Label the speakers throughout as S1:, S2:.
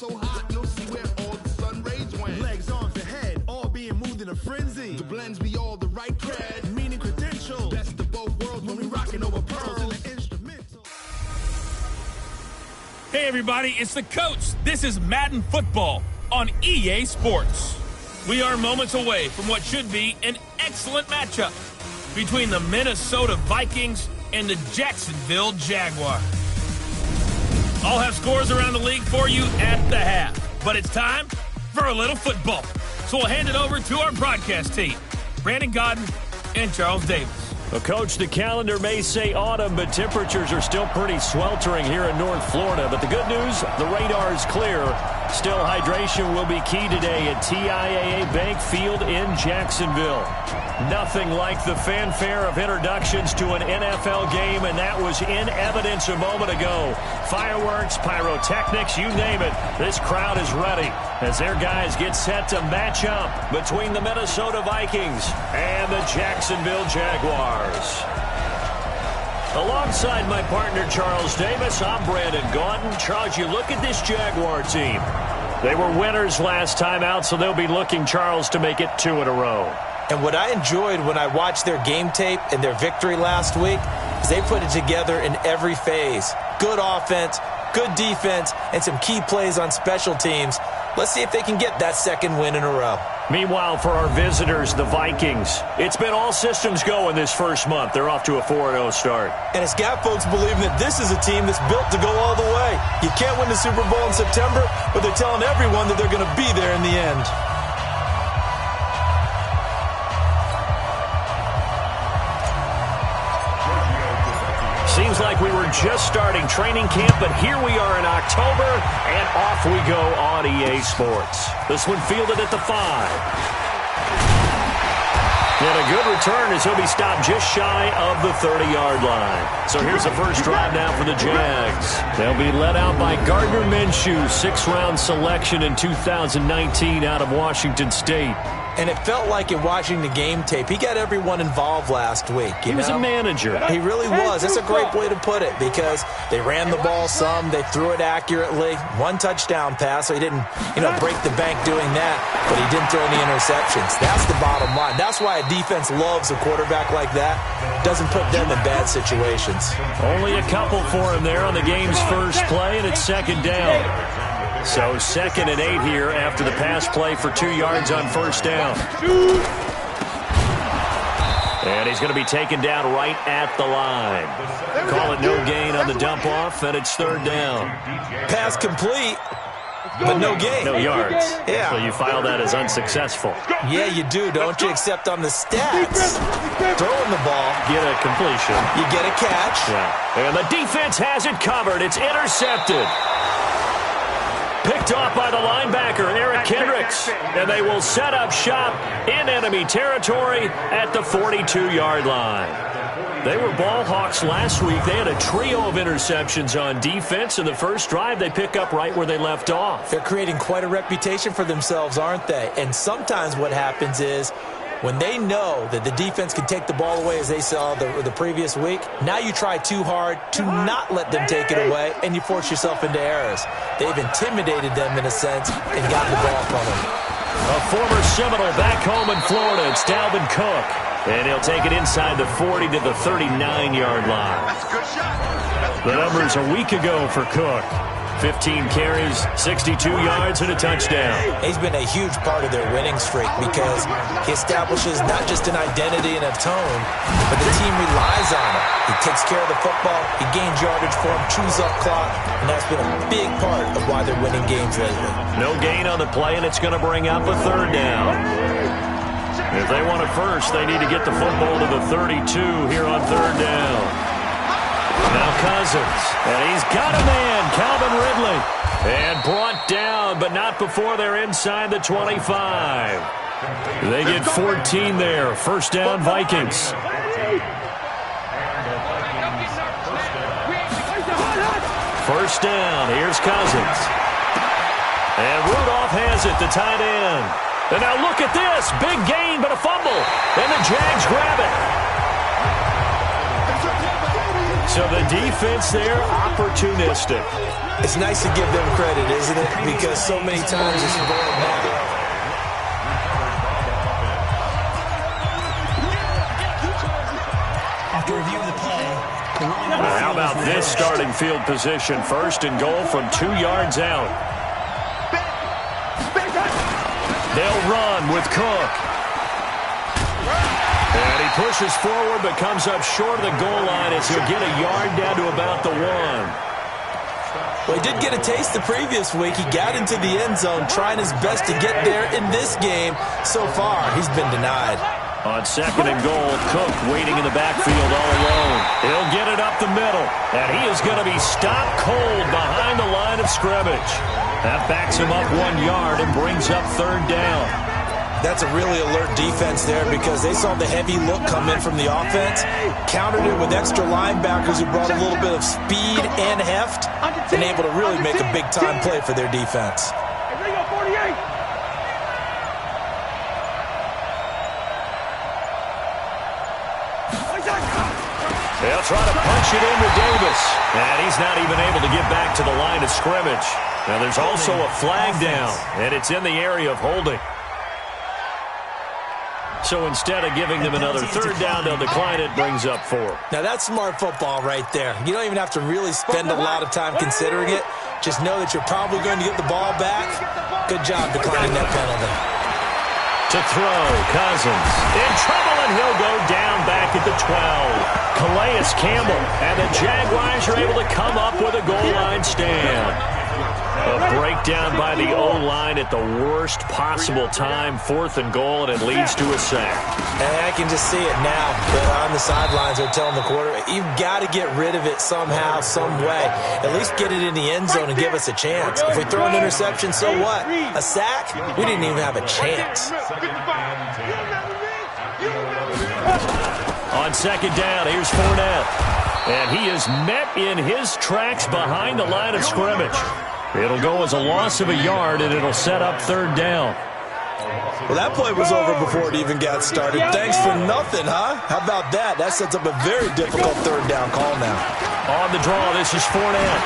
S1: so hot, no see where all the sun rays went.
S2: Legs, arms, and head, all being moved in a frenzy.
S1: The blends be all the right cred.
S2: Meaning credentials.
S1: Best of both worlds when we rockin' over pearls and the instrumental.
S3: Hey everybody, it's the coach. This is Madden Football on EA Sports. We are moments away from what should be an excellent matchup between the Minnesota Vikings and the Jacksonville Jaguars. I'll have scores around the league for you at the half, but it's time for a little football. So we'll hand it over to our broadcast team, Brandon Godden and Charles Davis.
S4: Well, Coach, the calendar may say autumn, but temperatures are still pretty sweltering here in North Florida. But the good news, the radar is clear. Still, hydration will be key today at TIAA Bank Field in Jacksonville. Nothing like the fanfare of introductions to an NFL game, and that was in evidence a moment ago. Fireworks, pyrotechnics, you name it. This crowd is ready as their guys get set to match up between the Minnesota Vikings and the Jacksonville Jaguars. Alongside my partner, Charles Davis, I'm Brandon Gaudin. Charles, you look at this Jaguar team. They were winners last time out, so they'll be looking, Charles, to make it 2 in a row.
S5: And what I enjoyed when I watched their game tape and their victory last week is they put it together in every phase. Good offense, good defense, and some key plays on special teams. Let's see if they can get that second win in a row.
S4: Meanwhile, for our visitors, the Vikings, it's been all systems go in this first month. They're off to a 4-0 start.
S5: And it's got folks believing that this is a team that's built to go all the way. You can't win the Super Bowl in September, but they're telling everyone that they're going to be there in the end.
S4: Seems like we were just starting training camp, but here we are in October, and off we go on EA Sports. This one fielded at the 5. And a good return as he'll be stopped just shy of the 30-yard line. So here's the first drive now for the Jags. They'll be led out by Gardner Minshew, 6th-round selection in 2019 out of Washington State.
S5: And it felt like in watching the game tape, he got everyone involved last week.
S4: He was a manager.
S5: He really was. That's a great way to put it because they ran the ball some. They threw it accurately. 1 touchdown pass, so he didn't, break the bank doing that, but he didn't throw any interceptions. That's the bottom line. That's why a defense loves a quarterback like that. Doesn't put them in bad situations.
S4: Only a couple for him there on the game's first play, and it's 2nd down. So 2nd and 8 here after the pass play for 2 yards on first down. And he's going to be taken down right at the line. Call it no gain on the dump off, and it's 3rd down.
S5: Pass complete, but no gain.
S4: No yards.
S5: Yeah.
S4: So you file that as unsuccessful.
S5: Yeah, you do, don't you? Except on the stats. Throwing the ball.
S4: Get a completion.
S5: You get a catch.
S4: Yeah. And the defense has it covered. It's intercepted. Picked off by the linebacker, Eric Kendricks. And they will set up shop in enemy territory at the 42-yard line. They were ball hawks last week. They had a trio of interceptions on defense. In the first drive, they pick up right where they left off.
S5: They're creating quite a reputation for themselves, aren't they? And sometimes what happens is when they know that the defense can take the ball away, as they saw the previous week, now you try too hard to not let them take it away, and you force yourself into errors. They've intimidated them in a sense and gotten the ball from them.
S4: A former Seminole back home in Florida. It's Dalvin Cook. And he'll take it inside the 40 to the 39-yard line. The numbers a week ago for Cook. 15 carries, 62 yards, and a touchdown.
S5: He's been a huge part of their winning streak because he establishes not just an identity and a tone, but the team relies on him. He takes care of the football, he gains yardage for him, chews up clock, and that's been a big part of why they're winning games lately.
S4: No gain on the play, and it's going to bring up a 3rd down. If they want it first, they need to get the football to the 32 here on 3rd down. Now Cousins, and he's got a man, Calvin Ridley. And brought down, but not before they're inside the 25. They get 14 there. 1st down, Vikings. 1st down, here's Cousins. And Rudolph has it, the tight end. And now look at this. Big gain, but a fumble. And the Jags grab it. So the defense there, opportunistic.
S5: It's nice to give them credit, isn't it? Because so many times it's going back.
S6: After review of the play,
S4: How about this starting field position? 1st and goal from 2 yards out. They'll run with Cook. And he pushes forward but comes up short of the goal line as he'll get a yard down to about the 1.
S5: Well, he did get a taste the previous week. He got into the end zone trying his best to get there in this game. So far, he's been denied.
S4: On 2nd and goal, Cook waiting in the backfield all alone. He'll get it up the middle, and he is going to be stopped cold behind the line of scrimmage. That backs him up 1 yard and brings up 3rd down.
S5: That's a really alert defense there because they saw the heavy look come in from the offense, countered it with extra linebackers who brought a little bit of speed and heft, and able to really make a big-time play for their defense.
S4: They'll try to punch it into Davis, and he's not even able to get back to the line of scrimmage. Now there's also a flag down, and it's in the area of holding. So instead of giving them another 3rd down, they'll decline it, brings up 4.
S5: Now that's smart football right there. You don't even have to really spend a lot of time considering it. Just know that you're probably going to get the ball back. Good job declining that penalty.
S4: To throw, Cousins in trouble, and he'll go down back at the 12. Calais Campbell, and the Jaguars are able to come up with a goal line stand. A breakdown by the O-line at the worst possible time. 4th and goal, and it leads to a sack.
S5: And I can just see it now. On the sidelines, they're telling the quarterback, you've got to get rid of it somehow, some way. At least get it in the end zone and give us a chance. If we throw an interception, so what? A sack? We didn't even have a chance.
S4: On 2nd down, here's Fournette. And he is met in his tracks behind the line of scrimmage. It'll go as a loss of a yard, and it'll set up 3rd down.
S5: Well, that play was over before it even got started. Thanks for nothing, huh? How about that? That sets up a very difficult 3rd down call now.
S4: On the draw, this is Fournette.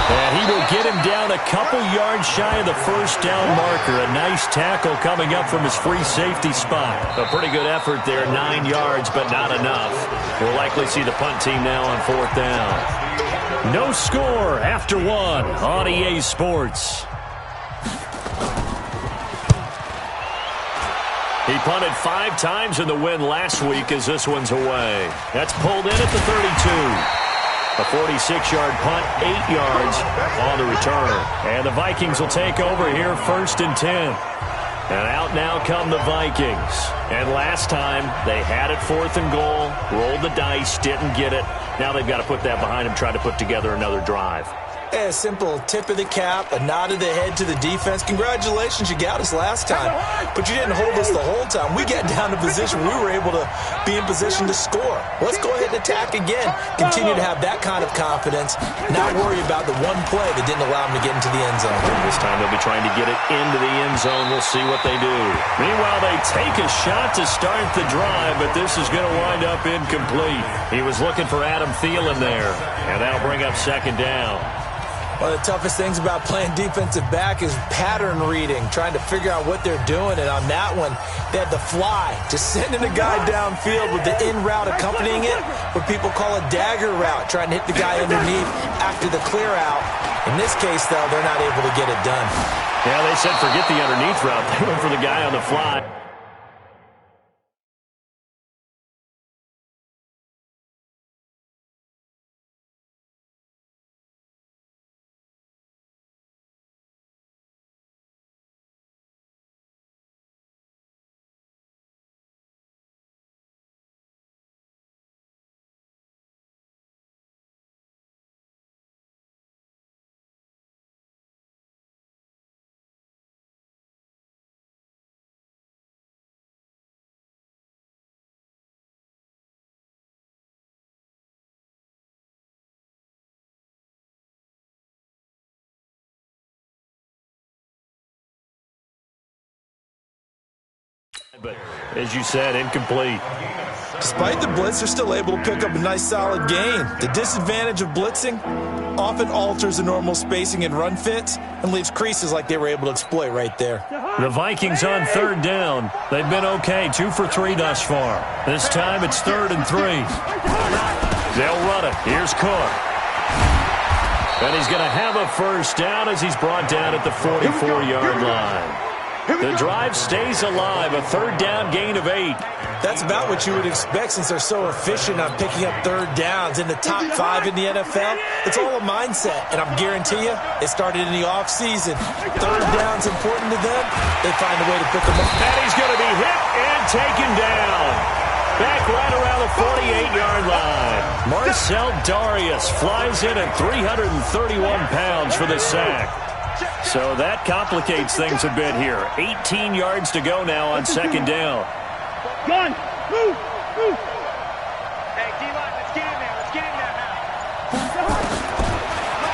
S4: And he will get him down a couple yards shy of the 1st down marker. A nice tackle coming up from his free safety spot. A pretty good effort there, 9 yards, but not enough. We'll likely see the punt team now on 4th down. No score after 1 on EA Sports. He punted 5 times in the win last week as this one's away. That's pulled in at the 32. A 46-yard punt, 8 yards on the return. And the Vikings will take over here 1st and 10. And out now come the Vikings. And last time, they had it 4th and goal, rolled the dice, didn't get it. Now they've got to put that behind them, try to put together another drive.
S5: A simple tip of the cap, a nod of the head to the defense. Congratulations, you got us last time. But you didn't hold us the whole time. We got down to position. We were able to be in position to score. Let's go ahead and attack again. Continue to have that kind of confidence. Not worry about the one play that didn't allow them to get into the end zone.
S4: This time they'll be trying to get it into the end zone. We'll see what they do. Meanwhile, they take a shot to start the drive, but this is going to wind up incomplete. He was looking for Adam Thielen there, and that'll bring up 2nd down.
S5: One of the toughest things about playing defensive back is pattern reading, trying to figure out what they're doing. And on that one, they had the fly, just sending a guy downfield with the in route accompanying it, what people call a dagger route, trying to hit the guy underneath after the clear out. In this case, though, they're not able to get it done.
S4: Yeah, they said forget the underneath route. They went for the guy on the fly. but as you said, incomplete.
S5: Despite the blitz, they're still able to pick up a nice solid gain. The disadvantage of blitzing often alters the normal spacing and run fits and leaves creases like they were able to exploit right there.
S4: The Vikings on third down. They've been okay, 2 for 3 thus far. This time it's 3rd and 3. They'll run it. Here's Cook. And he's going to have a first down as he's brought down at the 44-yard line. The drive stays alive, a 3rd down gain of 8.
S5: That's about what you would expect since they're so efficient on picking up 3rd downs in the top 5 in the NFL. It's all a mindset, and I'm guarantee you it started in the offseason. 3rd down's important to them. They find a way to pick them up.
S4: And he's going to be hit and taken down. Back right around the 48-yard line. Marcel Darius flies in at 331 pounds for the sack. So that complicates things a bit here. 18 yards to go now on 2nd down.
S6: Gun! Move! Move! Hey, D-line, let's get in there. Let's get in there now.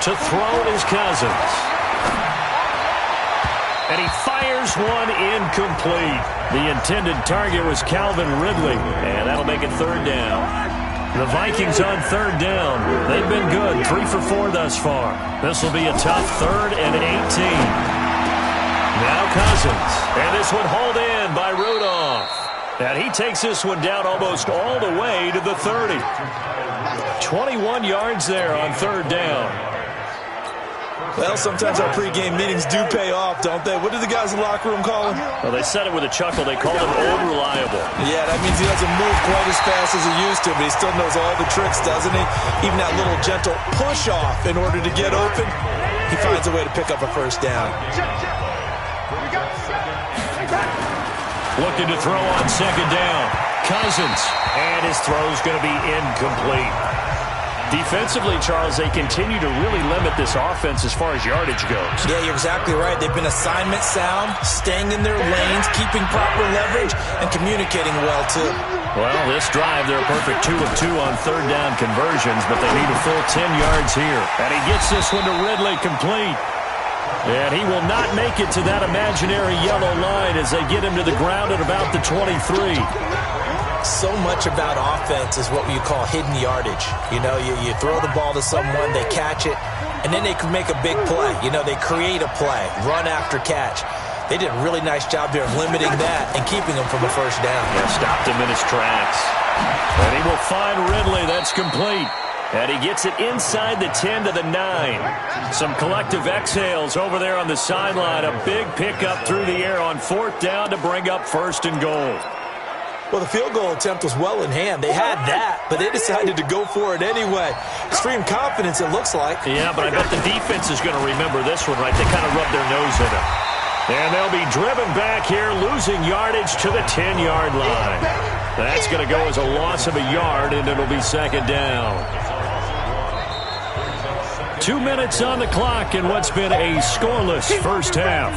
S4: To throw it is Cousins. And he fires one incomplete. The intended target was Calvin Ridley, and that'll make it 3rd down. The Vikings on 3rd down. They've been good, 3 for 4 thus far. This will be a tough 3rd and 18. Now Cousins, and this one hauled in by Rudolph. And he takes this one down almost all the way to the 30. 21 yards there on 3rd down.
S5: Well, sometimes our pregame meetings do pay off, don't they? What do the guys in the locker room call him?
S4: Well, they said it with a chuckle. They called him old reliable.
S5: Yeah, that means he doesn't move quite as fast as he used to, but he still knows all the tricks, doesn't he? Even that little gentle push-off in order to get open, he finds a way to pick up a first down.
S4: Looking to throw on 2nd down. Cousins. And his throw's going to be incomplete. Defensively, Charles, they continue to really limit this offense as far as yardage goes.
S5: Yeah, you're exactly right. They've been assignment sound, staying in their lanes, keeping proper leverage, and communicating well, too.
S4: Well, this drive, they're a perfect 2 of 2 on 3rd down conversions, but they need a full 10 yards here. And he gets this one to Ridley complete. And he will not make it to that imaginary yellow line as they get him to the ground at about the 23.
S5: So much about offense is what you call hidden yardage. You know, you throw the ball to someone, they catch it, and then they can make a big play. You know, they create a play, run after catch. They did a really nice job there of limiting that and keeping him from a first down.
S4: Yeah, stopped him in his tracks. And he will find Ridley. That's complete. And he gets it inside the 10 to the 9. Some collective exhales over there on the sideline. A big pickup through the air on 4th down to bring up 1st and goal.
S5: Well, the field goal attempt was well in hand. They had that, but they decided to go for it anyway. Extreme confidence, it looks like.
S4: Yeah, but I bet the defense is going to remember this one, right? They kind of rubbed their nose in it. And they'll be driven back here, losing yardage to the 10-yard line. That's going to go as a loss of a yard, and it'll be 2nd down. 2 minutes on the clock in what's been a scoreless first half.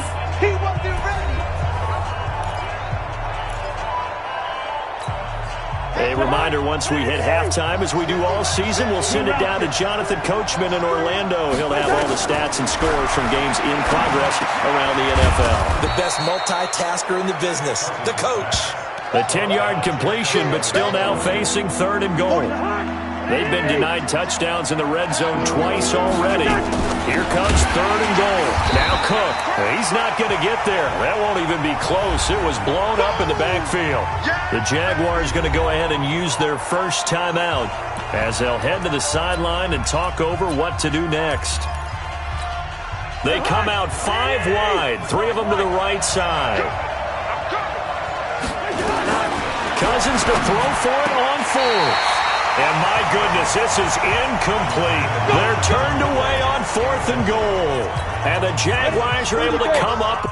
S4: A reminder, once we hit halftime, as we do all season, we'll send it down to Jonathan Coachman in Orlando. He'll have all the stats and scores from games in progress around the NFL.
S5: The best multitasker in the business, the coach.
S4: A 10-yard completion, but still now facing 3rd and goal. They've been denied touchdowns in the red zone twice already. Here comes 3rd and goal. Now Cook. He's not going to get there. That won't even be close. It was blown up in the backfield. The Jaguars going to go ahead and use their first timeout as they'll head to the sideline and talk over what to do next. They come out 5 wide, 3 of them to the right side. Cousins to throw for it on 4th. And my goodness, this is incomplete. They're turned away on 4th and goal. And the Jaguars are able to come up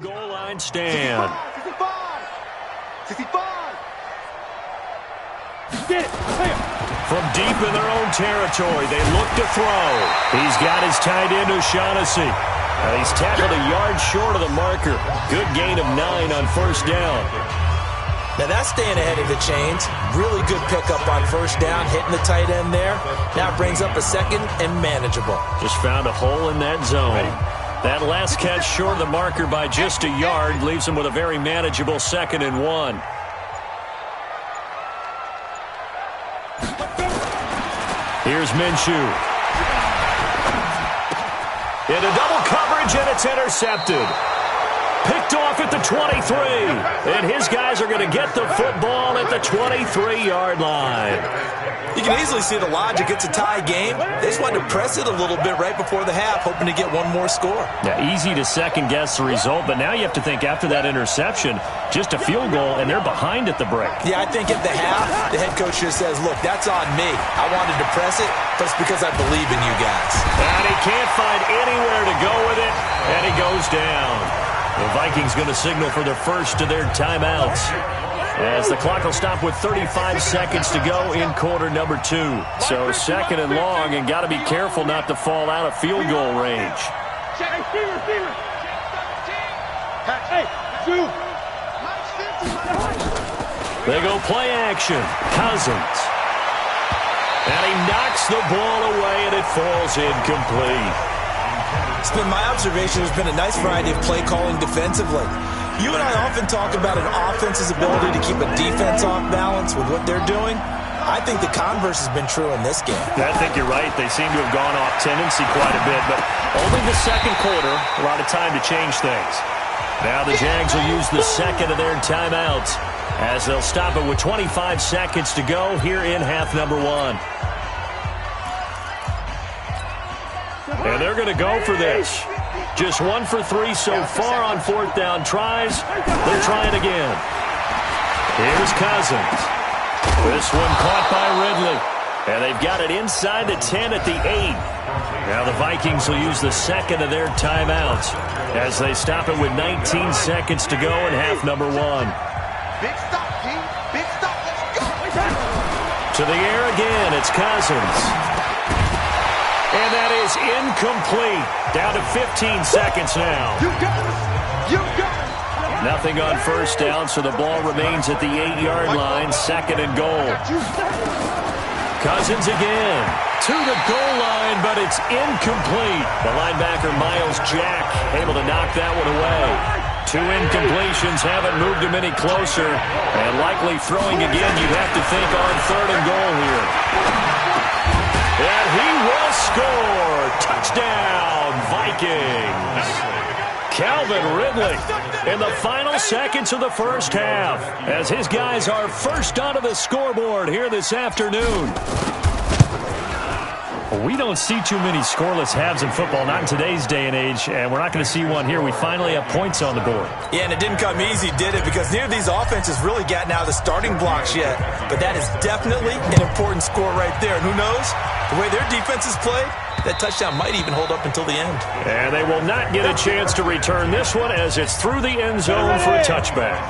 S4: goal line stand.
S6: 65.
S4: From deep in their own territory, they look to throw. He's got his tight end, O'Shaughnessy. He's tackled a yard short of the marker. Good gain of 9 on first down.
S5: Now that's staying ahead of the chains. Really good pickup on first down, hitting the tight end there. Now it brings up a second and manageable.
S4: Just found a hole in that zone. That last catch short of the marker by just a yard leaves him with a very manageable 2nd and 1. Here's Minshew. Into double coverage, and it's intercepted. Picked off at the 23. And his guys are going to get the football at the 23-yard line.
S5: You can easily see the logic. It's a tie game. They just wanted to press it a little bit right before the half, hoping to get one more score.
S4: Yeah, easy to second-guess the result, but now you have to think after that interception, just a field goal, and they're behind at the break.
S5: Yeah, I think at the half, the head coach just says, look, that's on me. I wanted to press it, but it's because I believe in you guys.
S4: And he can't find anywhere to go with it, and he goes down. The Vikings going to signal for their first of their timeouts, as the clock will stop with 35 seconds to go in quarter number 2. So 2nd and long, and got to be careful not to fall out of field goal range. They go play action. Cousins. And he knocks the ball away, and it falls incomplete.
S5: It's been my observation there's been a nice variety of play calling defensively. You and I often talk about an offense's ability to keep a defense off balance with what they're doing. I think the converse has been true in this game.
S4: I think you're right. They seem to have gone off tendency quite a bit, but only the second quarter, a lot of time to change things. Now the Jags will use the second of their timeouts, as they'll stop it with 25 seconds to go here in half number 1. And they're going to go for this. Just 1 for 3 so far on 4th down tries. They're trying again. Here's Cousins. This one caught by Ridley. And they've got it inside the 10 at the 8. Now the Vikings will use the second of their timeouts, as they stop it with 19 seconds to go in half number 1.
S1: Big stop, G. Big stop. Let's go.
S4: To the air again. It's Cousins. And that is incomplete. Down to 15 seconds now.
S1: You got it. You got it.
S4: Nothing on first down, so the ball remains at the 8-yard line. 2nd and goal. Cousins again. To the goal line, but it's incomplete. The linebacker, Miles Jack, able to knock that one away. 2 incompletions haven't moved him any closer. And likely throwing again, you'd have to think, on 3rd and goal here. And he will score. Touchdown, Vikings. Calvin Ridley in the final seconds of the first half, as his guys are first onto the scoreboard here this afternoon. We don't see too many scoreless halves in football, not in today's day and age, and we're not going to see one here. We finally have points on the board.
S5: Yeah, and it didn't come easy, did it? Because neither of these offenses really gotten out of the starting blocks yet. But that is definitely an important score right there. And who knows? The way their defense is played, that touchdown might even hold up until the end.
S4: And they will not get a chance to return this one, as it's through the end zone for a touchback.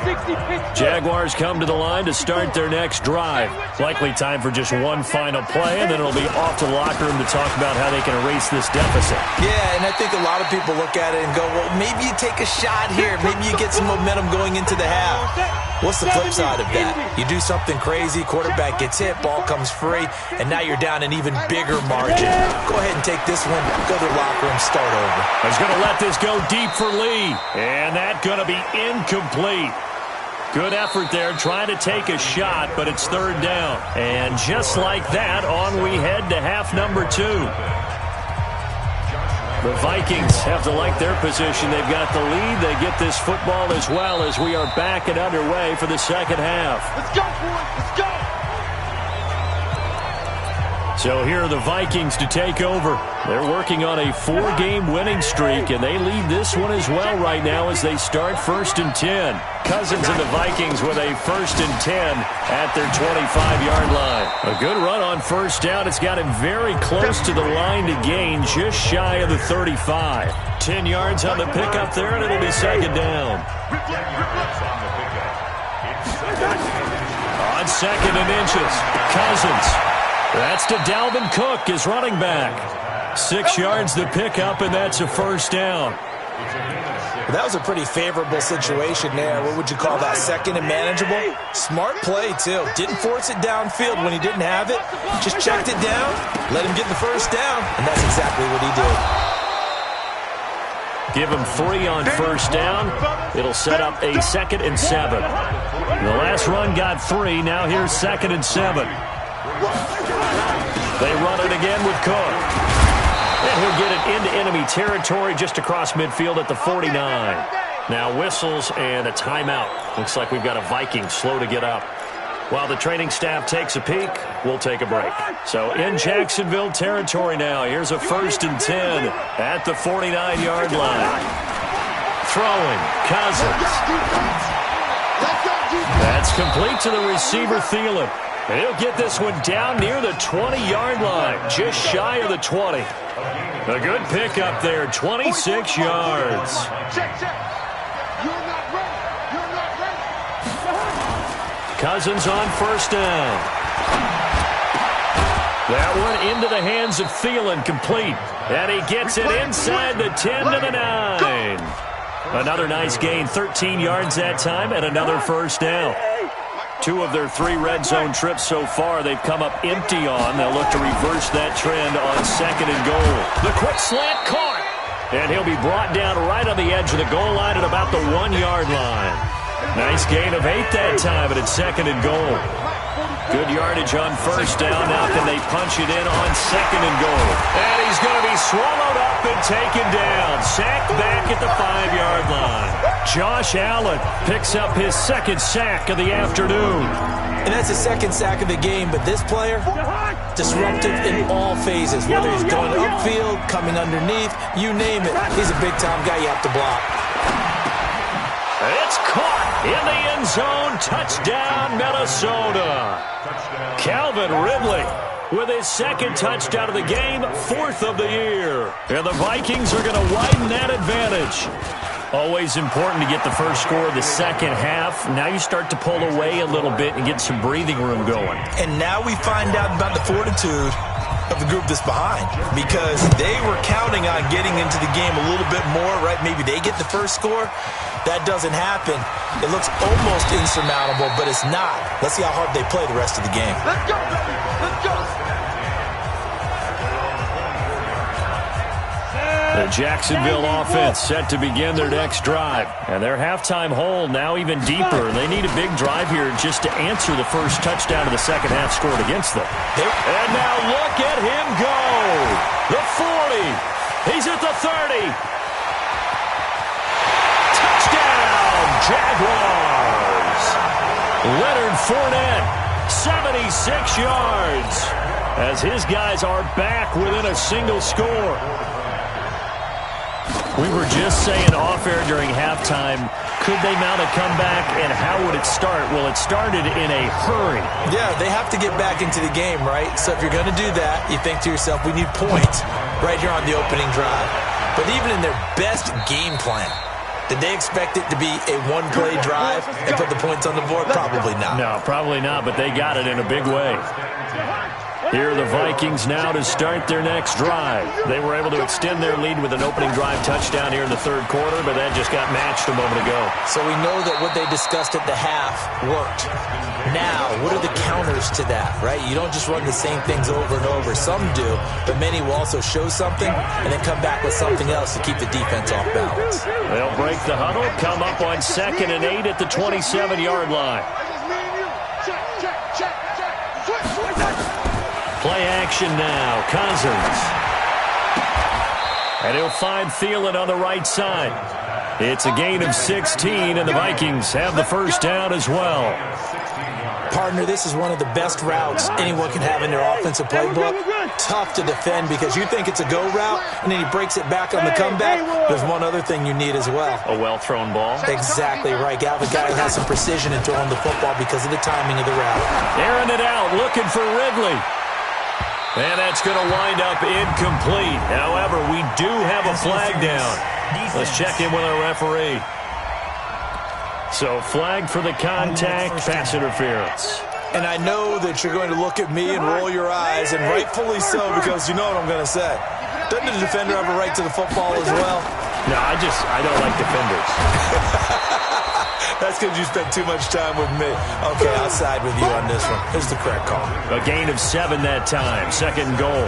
S4: Jaguars come to the line to start their next drive. Likely time for just one final play, and then it'll be off to the locker room to talk about how they can erase this deficit.
S5: Yeah, and I think a lot of people look at it and go, well, maybe you take a shot here. Maybe you get some momentum going into the half. What's the flip side of that? You do something crazy, quarterback gets hit, ball comes free, and now you're down an even bigger margin. Go ahead and take this one, go to the locker room, start over.
S4: He's going to let this go deep for Lee, and that's going to be incomplete. Good effort there, trying to take a shot, but it's 3rd down. And just like that, on we head to half number 2. The Vikings have to like their position. They've got the lead. They get this football as well, as we are back and underway for the second half.
S1: Let's go, boys. Let's go.
S4: So here are the Vikings to take over. They're working on a 4-game winning streak, and they lead this one as well right now as they start 1st and 10. Cousins and the Vikings with a 1st and 10 at their 25-yard line. A good run on 1st down. It's got him very close to the line to gain, just shy of the 35. 10 yards on the pickup there, and it'll be 2nd down. On 2nd and inches, Cousins. That's to Dalvin Cook, his running back. 6 yards the pickup, and that's a 1st down.
S5: Well, that was a pretty favorable situation there. What would you call that? 2nd and manageable? Smart play, too. Didn't force it downfield when he didn't have it. Just checked it down, let him get the 1st down, and that's exactly what he did.
S4: Give him 3 on 1st down. It'll set up a 2nd and 7. The last run got 3. Now here's 2nd and 7. They run it again with Cook. And he'll get it into enemy territory just across midfield at the 49. Now whistles and a timeout. Looks like we've got a Viking slow to get up. While the training staff takes a peek, we'll take a break. So in Jacksonville territory now, here's a 1st and 10 at the 49-yard line. Throwing, Cousins. That's complete to the receiver, Thielen. He'll get this one down near the 20-yard line, just shy of the 20. A good pickup there, 26 yards. Cousins on 1st down. That one into the hands of Thielen, complete. And he gets it inside the 10 to the 9. Another nice gain, 13 yards that time, and another 1st down. 2 of their 3 red zone trips so far they've come up empty on. They'll look to reverse that trend on 2nd and goal. The quick slant caught. And he'll be brought down right on the edge of the goal line at about the 1-yard line. Nice gain of 8 that time, but it's 2nd and goal. Good yardage on 1st down. Now can they punch it in on 2nd and goal? And he's going to be swallowed up and taken down. Sacked back at the 5-yard line. Josh Allen picks up his 2nd sack of the afternoon.
S5: And that's his 2nd sack of the game, but this player, disruptive in all phases. Whether he's going upfield, coming underneath, you name it. He's a big-time guy you have to block.
S4: It's caught in the end zone. Touchdown, Minnesota. Calvin Ridley with his 2nd touchdown of the game, 4th of the year. And the Vikings are going to widen that advantage. Always important to get the first score of the second half. Now you start to pull away a little bit and get some breathing room going.
S5: And now we find out about the fortitude of the group that's behind, because they were counting on getting into the game a little bit more, right? Maybe they get the first score. That doesn't happen. It looks almost insurmountable, but it's not. Let's see how hard they play the rest of the game.
S1: Let's go, baby. Let's go.
S4: The Jacksonville offense set to begin their next drive. And their halftime hole now even deeper. They need a big drive here just to answer the first touchdown of the second half scored against them. And now look at him go. The 40. He's at the 30. Touchdown, Jaguars. Leonard Fournette, 76 yards. As his guys are back within a single score. We were just saying off-air during halftime, could they mount a comeback, and how would it start? Well, it started in a hurry.
S5: Yeah, they have to get back into the game, right? So if you're going to do that, you think to yourself, we need points right here on the opening drive. But even in their best game plan, did they expect it to be a one-play drive and put the points on the board? Probably not.
S4: No, probably not, but they got it in a big way. Here are the Vikings now to start their next drive. They were able to extend their lead with an opening drive touchdown here in the third quarter, but that just got matched a moment ago.
S5: So we know that what they discussed at the half worked. Now, what are the counters to that, right? You don't just run the same things over and over. Some do, but many will also show something and then come back with something else to keep the defense off balance.
S4: They'll break the huddle, come up on 2nd and 8 at the 27-yard line. Play action now, Cousins. And he'll find Thielen on the right side. It's a gain of 16, and the Vikings have the first down as well.
S5: Part partner, this is one of the best routes anyone can have in their offensive playbook. Tough to defend because you think it's a go route, and then he breaks it back on the comeback. There's one other thing you need as well.
S4: A well-thrown ball.
S5: Exactly right. You have a guy who has some precision in throwing the football because of the timing of the route.
S4: Airing it out, looking for Ridley. And that's going to wind up incomplete. However, we do have a flag down. Let's check in with our referee. So, flag for the contact, pass interference.
S5: And I know that you're going to look at me and roll your eyes, and rightfully so, because you know what I'm going to say. Doesn't the defender have a right to the football as well?
S4: No, I don't like defenders.
S5: That's because you spent too much time with me. Okay, I'll side with you on this one. Here's the correct call.
S4: A gain of 7 that time. Second goal.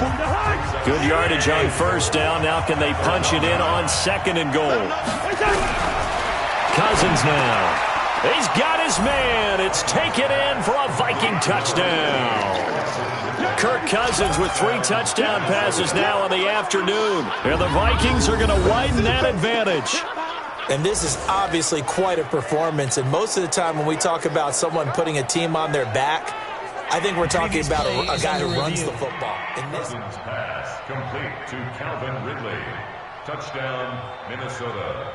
S4: Good yardage on first down. Now can they punch it in on second and goal? Cousins now. He's got his man. It's taken in for a Viking touchdown. Kirk Cousins with 3 touchdown passes now on the afternoon. And the Vikings are going to widen that advantage.
S5: And this is obviously quite a performance. And most of the time when we talk about someone putting a team on their back, I think we're talking about a guy who runs the football. And this
S7: pass complete to Calvin Ridley. Touchdown, Minnesota.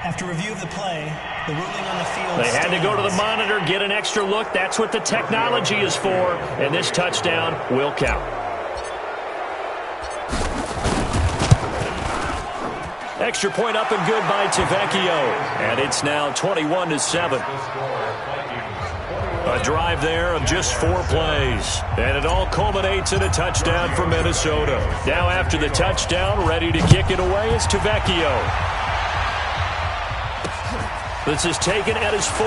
S8: After review of the play, the ruling on the field...
S4: They had to go to the monitor, get an extra look. That's what the technology is for. And this touchdown will count. Extra point up and good by Tavecchio. And it's now 21-7. A drive there of just 4 plays. And it all culminates in a touchdown for Minnesota. Now after the touchdown, ready to kick it away is Tavecchio. This is taken at his 4.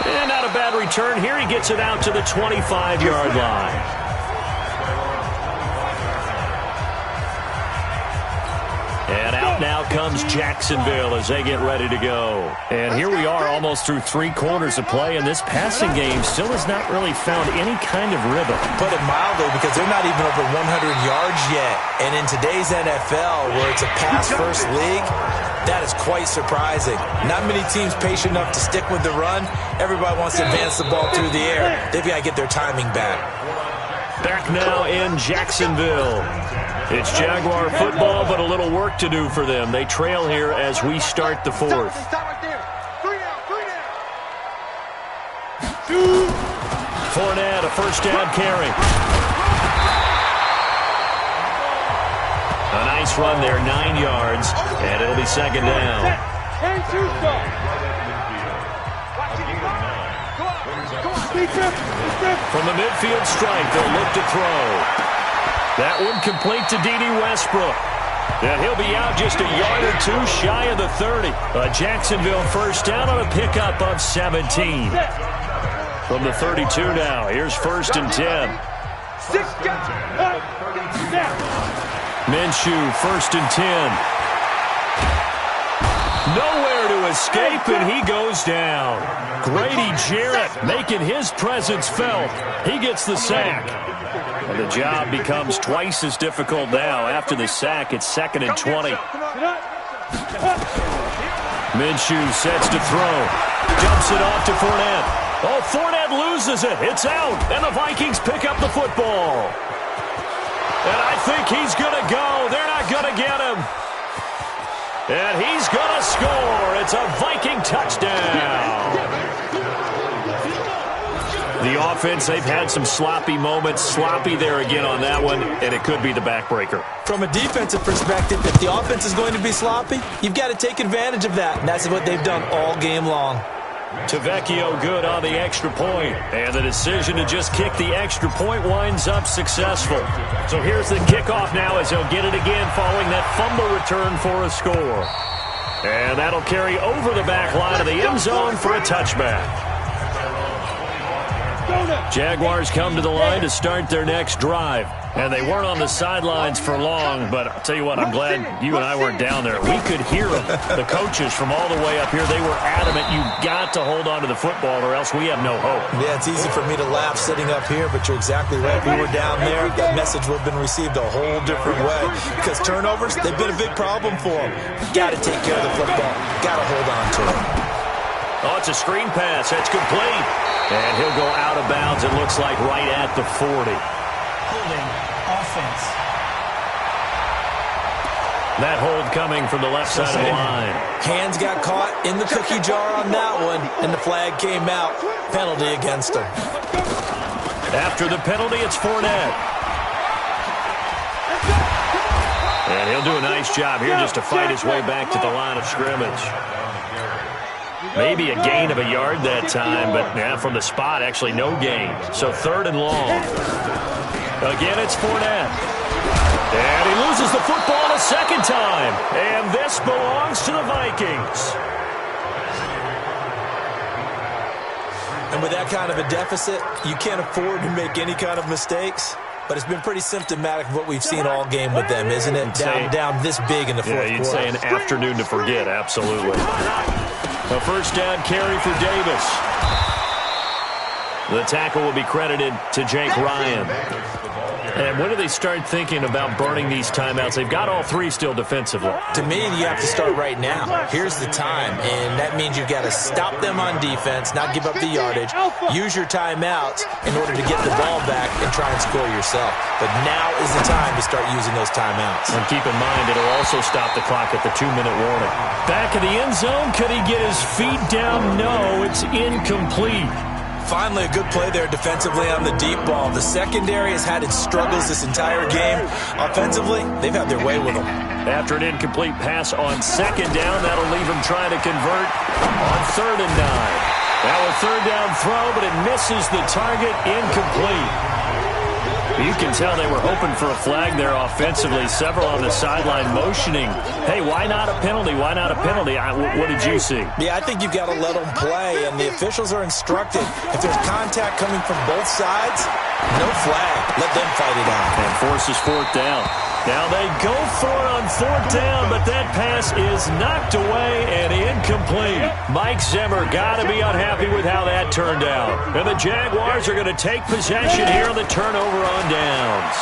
S4: And not a bad return here. He gets it out to the 25-yard line. And out now comes Jacksonville as they get ready to go. And here we are almost through 3 quarters of play, and this passing game still has not really found any kind of rhythm.
S5: Put it mildly, because they're not even over 100 yards yet. And in today's NFL, where it's a pass-first league, that is quite surprising. Not many teams patient enough to stick with the run. Everybody wants to advance the ball through the air. They've got to get their timing back.
S4: Back now in Jacksonville. It's Jaguar football, but a little work to do for them. They trail here as we start the 4th. Fournette, a first down carry. A nice run there, 9 yards, and it'll be second down. From the midfield stripe, they'll look to throw. That one complete to D.D. Westbrook. And he'll be out just a yard or 2 shy of the 30. A Jacksonville first down on a pickup of 17. From the 32 now, here's 1st and 10. Minshew, 1st and 10. Nowhere to escape, and he goes down. Grady Jarrett making his presence felt. He gets the sack. And the job becomes twice as difficult now. After the sack, it's 2nd and 20. Minshew sets to throw. Dumps it off to Fournette. Oh, Fournette loses it. It's out. And the Vikings pick up the football. And I think he's going to go. They're not going to get him. And he's going to score. It's a Viking touchdown. The offense, they've had some sloppy moments. Sloppy there again on that one, and it could be the backbreaker.
S5: From a defensive perspective, if the offense is going to be sloppy, you've got to take advantage of that. And that's what they've done all game long.
S4: Tavecchio good on the extra point. And the decision to just kick the extra point winds up successful. So here's the kickoff now as they'll get it again following that fumble return for a score. And that'll carry over the back line of the end zone for a touchback. Jaguars come to the line to start their next drive. And they weren't on the sidelines for long, but I'll tell you what, I'm glad you and I weren't down there. We could hear them. The coaches from all the way up here, they were adamant, you've got to hold on to the football or else we have no hope.
S5: Yeah, it's easy for me to laugh sitting up here, but you're exactly right. We were down there. That message would have been received a whole different way. Because turnovers, they've been a big problem for them. Got to take care of the football. Got to hold on to it.
S4: Oh, it's a screen pass. That's complete. And he'll go out of bounds, it looks like, right at the 40.
S8: Holding offense.
S4: That hold coming from the left side of the line.
S5: Hands got caught in the cookie jar on that one, and the flag came out. Penalty against him.
S4: After the penalty, it's Fournette. And he'll do a nice job here just to fight his way back to the line of scrimmage. Maybe a gain of a yard that time, but from the spot, actually no gain. So 3rd and long. Again, it's Fournette. And he loses the football a second time. And this belongs to the Vikings.
S5: And with that kind of a deficit, you can't afford to make any kind of mistakes. But it's been pretty symptomatic of what we've seen all game with them, isn't it? Down this big in the fourth quarter.
S4: Yeah, you'd say an afternoon to forget, absolutely. A first down carry for Davis. The tackle will be credited to Jake Ryan. And when do they start thinking about burning these timeouts? They've got all 3 still defensively.
S5: To me, you have to start right now. Here's the time, and that means you've got to stop them on defense, not give up the yardage, use your timeouts in order to get the ball back and try and score yourself. But now is the time to start using those timeouts.
S4: And keep in mind, it'll also stop the clock at the 2-minute warning. Back in the end zone, could he get his feet down? No, it's incomplete.
S5: Finally, a good play there defensively on the deep ball. The secondary has had its struggles this entire game. Offensively, they've had their way with them.
S4: After an incomplete pass on 2nd down, that'll leave him trying to convert on 3rd and 9. Now a 3rd down throw, but it misses the target, incomplete. You can tell they were hoping for a flag there offensively. Several on the sideline motioning, hey, why not a penalty? Why not a penalty? What did you see?
S5: Yeah, I think you've got to let them play, and the officials are instructed. If there's contact coming from both sides, no flag. Let them fight it out.
S4: And forces 4th down. Now they go for it on 4th down, but that pass is knocked away and incomplete. Mike Zimmer got to be unhappy with how that turned out. And the Jaguars are going to take possession here on the turnover on downs.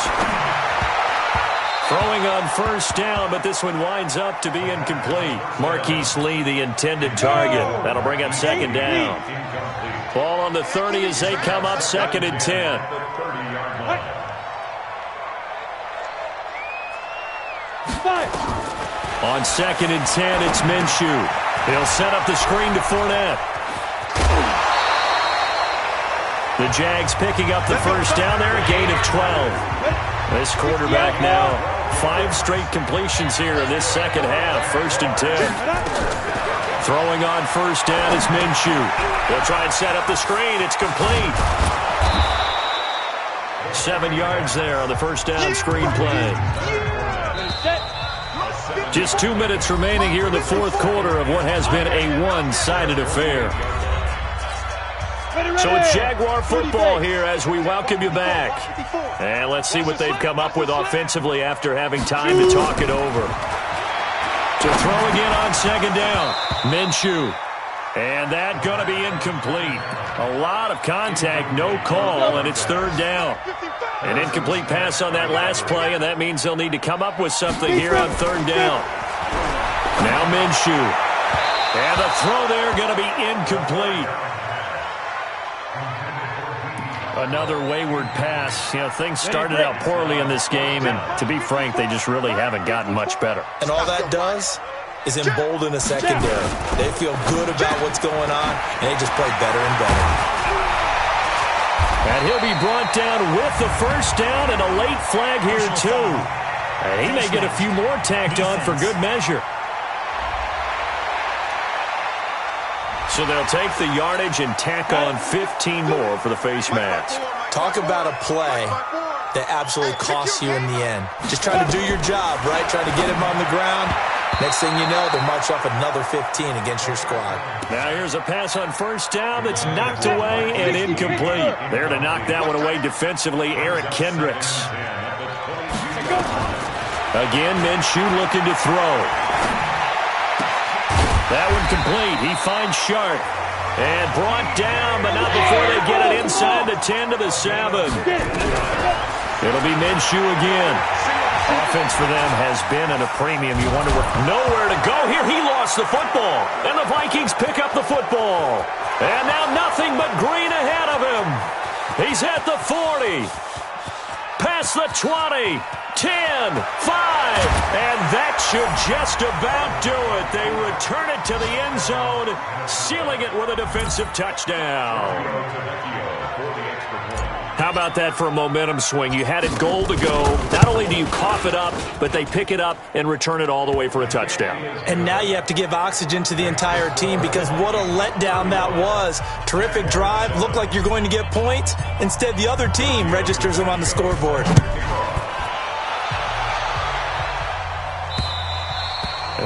S4: Throwing on 1st down, but this one winds up to be incomplete. Marquise Lee, the intended target. That'll bring up 2nd down. Ball on the 30 as they come up 2nd and 10. On 2nd and 10, it's Minshew. He'll set up the screen to Fournette. The Jags picking up the 1st down there, a gain of 12. This quarterback now, 5 straight completions here in this second half, 1st and 10. Throwing on 1st down is Minshew. He'll try and set up the screen. It's complete. 7 yards there on the 1st down screen play. Just 2 minutes remaining here in the 4th quarter of what has been a one-sided affair. So it's Jaguar football here as we welcome you back. And let's see what they've come up with offensively after having time to talk it over. To throw again on 2nd down. Minshew. And that going to be incomplete. A lot of contact, no call, and it's 3rd down. An incomplete pass on that last play, and that means they'll need to come up with something here on 3rd down. Now Minshew. And the throw there going to be incomplete. Another wayward pass. You know, things started out poorly in this game, and to be frank, they just really haven't gotten much better.
S5: And all that does is embolden a secondary. They feel good about what's going on, and they just play better and better.
S4: And he'll be brought down with the 1st down and a late flag here, too. And he may get a few more tacked on for good measure. So they'll take the yardage and tack on 15 more for the face mask.
S5: Talk about a play that absolutely costs you in the end. Just trying to do your job, right? Trying to get him on the ground. Next thing you know, they'll march off another 15 against your squad.
S4: Now here's a pass on 1st down that's knocked away and incomplete. There to knock that one away defensively, Eric Kendricks. Again, Minshew looking to throw. That one complete. He finds Sharp. And brought down, but not before they get it inside the 10 to the 7. It'll be Minshew again. Offense for them has been at a premium. You wonder nowhere to go here. He lost the football, and the Vikings pick up the football. And now nothing but green ahead of him. He's at the 40, past the 20, 10, 5, and that should just about do it. They return it to the end zone, sealing it with a defensive touchdown. How about that for a momentum swing? You had it goal to go. Not only do you cough it up, but they pick it up and return it all the way for a touchdown.
S5: And now you have to give oxygen to the entire team because what a letdown that was. Terrific drive. Looked like you're going to get points. Instead, the other team registers them on the scoreboard.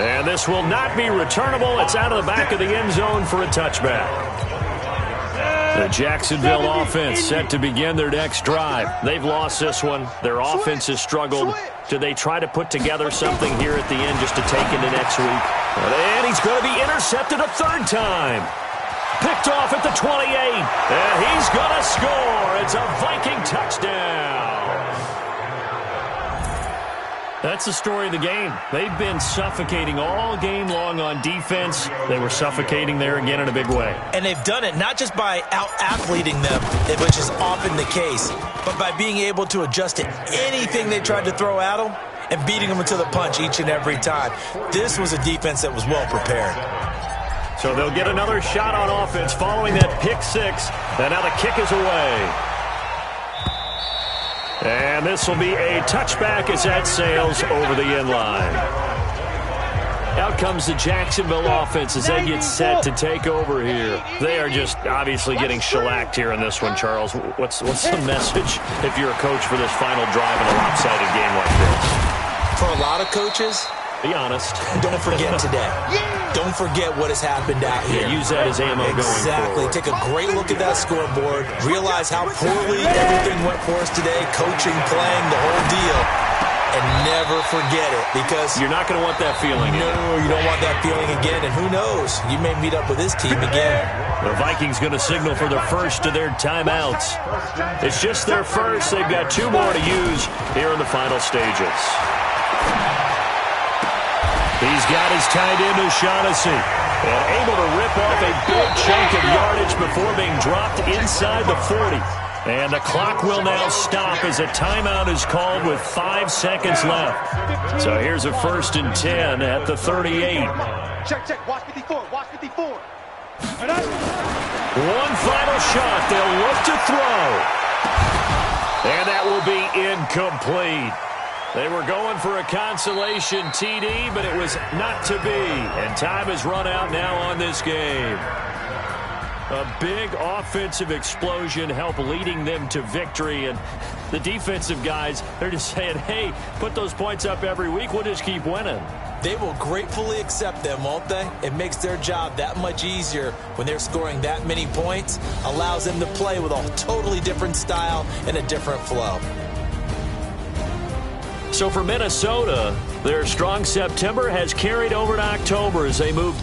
S4: And this will not be returnable. It's out of the back of the end zone for a touchback. The Jacksonville offense set to begin their next drive. They've lost this one. Their offense has struggled. Do they try to put together something here at the end just to take into next week? And he's going to be intercepted a third time. Picked off at the 28. And he's going to score. It's a Viking touchdown. That's the story of the game. They've been suffocating all game long on defense. They were suffocating there again in a big way.
S5: And they've done it not just by out-athleting them, which is often the case, but by being able to adjust to anything they tried to throw at them and beating them to the punch each and every time. This was a defense that was well prepared.
S4: So they'll get another shot on offense following that pick six. And now the kick is away. And this will be a touchback as that sails over the end line. Out comes the Jacksonville offense as they get set to take over here. They are just obviously getting shellacked here in this one, Charles. What's the message if you're a coach for this final drive in a lopsided game like this?
S5: For a lot of coaches,
S4: be honest.
S5: Don't forget today. Don't forget what has happened out here.
S4: Yeah, use that as ammo going forward.
S5: Exactly. Take a great look at that scoreboard. Realize how poorly everything went for us today. Coaching, playing, the whole deal. And never forget it because
S4: you're not going to want that feeling again.
S5: No, you don't want that feeling again. And who knows? You may meet up with this team again.
S4: The Vikings going to signal for the first of their timeouts. It's just their first. They've got two more to use here in the final stages. He's got his tight end O'Shaughnessy and able to rip off a big chunk of yardage before being dropped inside the 40. And the clock will now stop as a timeout is called with 5 seconds left. So here's a 1st and 10 at the 38.
S1: Check. Watch 54. Watch 54.
S4: One final shot. They'll look to throw. And that will be incomplete. They were going for a consolation TD, but it was not to be. And time has run out now on this game. A big offensive explosion helped leading them to victory. And the defensive guys, they're just saying, hey, put those points up every week. We'll just keep winning.
S5: They will gratefully accept them, won't they? It makes their job that much easier when they're scoring that many points. Allows them to play with a totally different style and a different flow.
S4: So for Minnesota, their strong September has carried over to October as they moved